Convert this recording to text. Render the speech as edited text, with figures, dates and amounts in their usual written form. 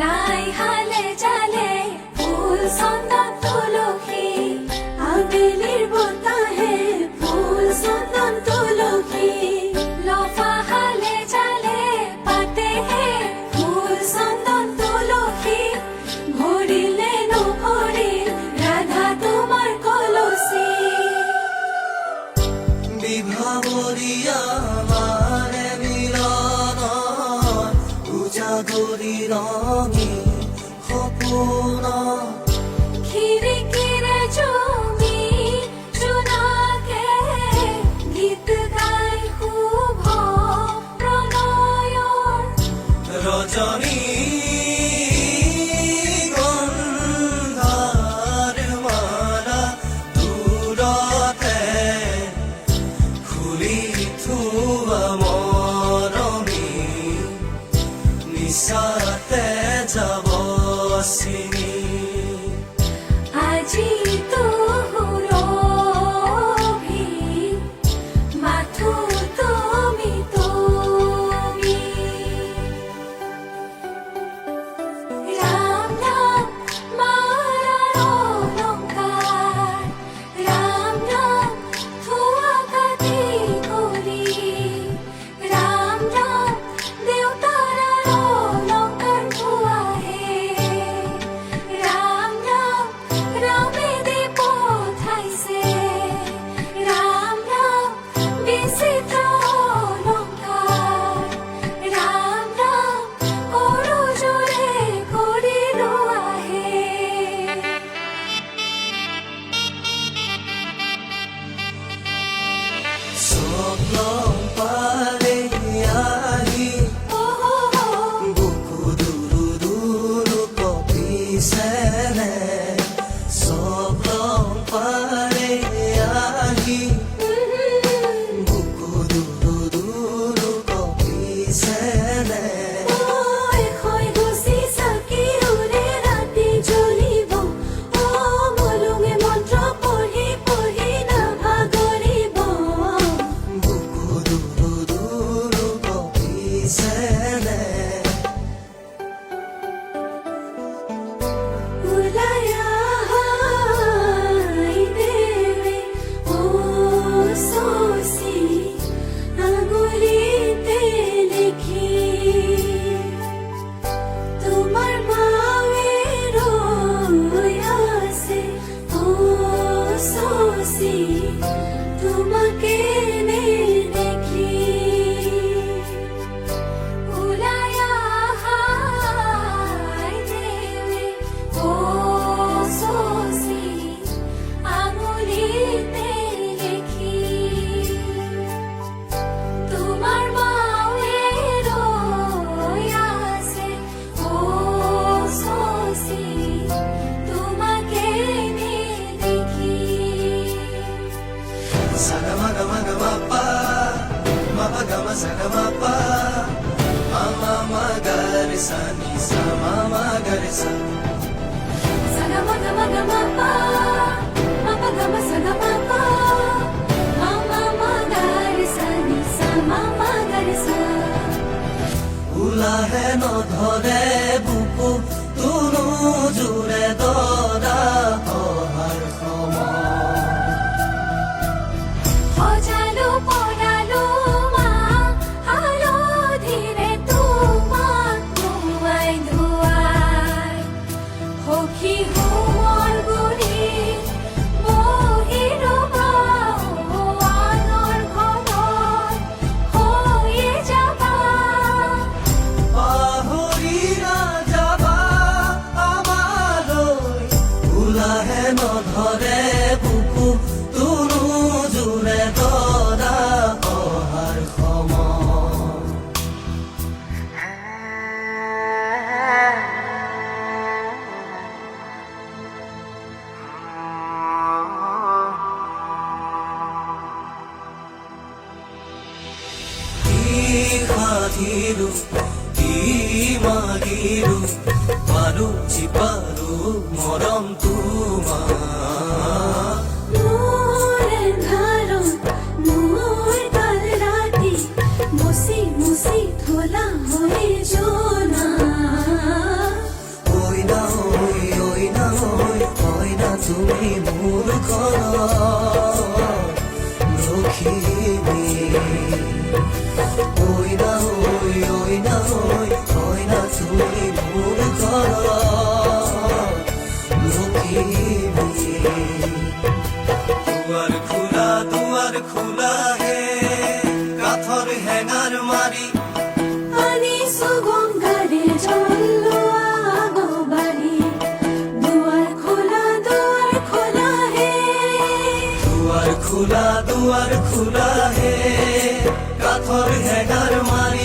লাই হালে জালে ফুল চন্দন তুলসী আবেলিৰ বতাহে ফুল চন্দন তুলসী লফা হালে জালে পাতেহে ফুল চন্দন তুলসী ভৰিলে নভৰিল ৰাধা তোমাৰ কলচী বিভাবরিয়া মানে মিলন উজাগরি রঙি সপোন খিৰিকীৰে জমি জোনাকে গীত গাই শুভ প্ৰণয়ৰ রজনী গন্ধার মালা দূরতে খুলি থোৱা মৰমী নিশাতে যাব চিনি আজি তোৰভি মাথো তুমি ৰাম নাম মাৰাৰ অলংকাৰ ৰাম নাম থোৱা কাটি কৰি ৰাম নাম দেউতাৰ অলংকাৰ থোৱাহে ৰাম নাম ৰামে দি পঠাইছে ৰাম নাম বিচিত্ৰ অলংকাৰ ৰাম নাম কৰো জোৰে কৰিলো আহে স্বপ্ন পালে আহি বুকু দুরু দুরু কপিছেনে স্বপ্ন পালে আহি বুকু দুরু দুরু কপিছেনে হৈ গুচি চাকি উৰে ৰাতি জ্বলিব মলুঙে মন্ত্ৰ পঢ়ি পঢ়ি নাভাগৰিব বুকু দুরু দুরু কপিছেনে ওলাই আহাই দেৱে শশী আঙুলিতে লিখি তোমাৰ মাৱে ৰৈ আছে শশী তোমাকে নেদেখি ওলাই আহাই দেৱে শশী আঙুলিতে লিখি তোমাৰ মাৱে ৰৈ আছে শশী তোমাকে নেদেখি Sagamagama mapagama sagamapa mama magarisa nisa mama garisa Sagamagama-gamapa, mapagama sagamapa, mama magarisa nisa mama garisa. উলাহে নধৰে বুকু তুনো জোৰে দৰা অহাৰ সময় সজালো পৰালো মা হালধিৰে তোমাক ধুৱাই ধুৱাই সখী হোমৰ গুৰিত বহি ৰ'বা আনৰ ঘৰত হৈয়ে যাবা পাহৰি নাযাবা আমালৈ উলাহে নধৰে বুকু তুনো জোৰে দৰা অহাৰ সময় কি সাধিলো কি মাগিলো পাৰো চিপাৰো মৰম তোমাৰ মোৰ এন্ধাৰত মোৰ কাল ৰাতি মুচি মুচি থলা হৈ জনা তুমি মোৰ ঘৰৰ লখিমী ঐ না তুমি মোৰ ঘৰৰ লখিমী দুৱাৰ খোলা হে কাঠৰ হেঙাৰ মাৰি আনিছো গংগাৰে জল লোৱা আগবাঢ়ি দুৱাৰ খোলা হে দুৱাৰ খোলা হে কাঠৰ হেঙাৰ মাৰি